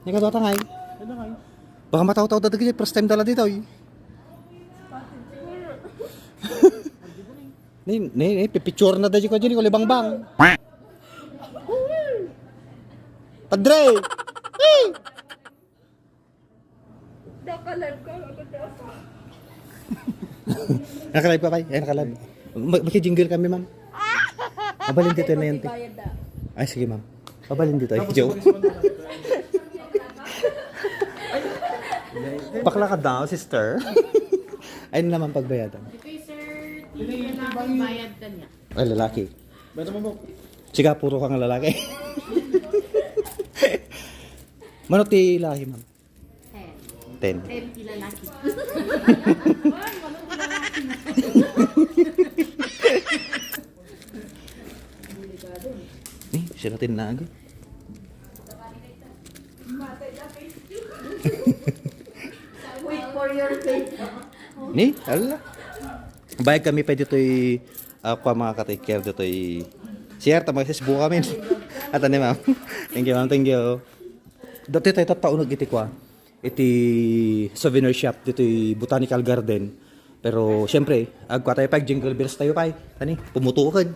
Hindi ka tatangay. Baka mataw-taw dati kasi first time dala dito eh. Pipicture na dati ko dyan ko libang bang. Padre! Nakalive ka ako dapat. Nakalive ka kay? Ay, nakalive. Makijingle kami, ma'am. Mabalin dito na yan. Bayad na. Ay, sige, ma'am. Mabalin dito. Ay, joke. Bakla ka daw, sister. Ayun naman pagbayadan. Okay, sir. Hindi lalaki bayad ka niya. Ay, lalaki. Siga, puro kang lalaki. Manok ti lahi, ma'am? 10. 10 ti lalaki. Siya natin na agad. Wait for your face. Ni, ala. Bayag kami pa dito'y ako mga ka-take care dito'y siyerta mga sisbo kami. At ano ma'am. Thank you ma'am, thank you. Dati tayo tataunag iti kwa. Iti souvenir shop dito'y Botanical Garden. Pero syempre, agwa tayo pag jingle bells tayo pa. Tani, pumutukod.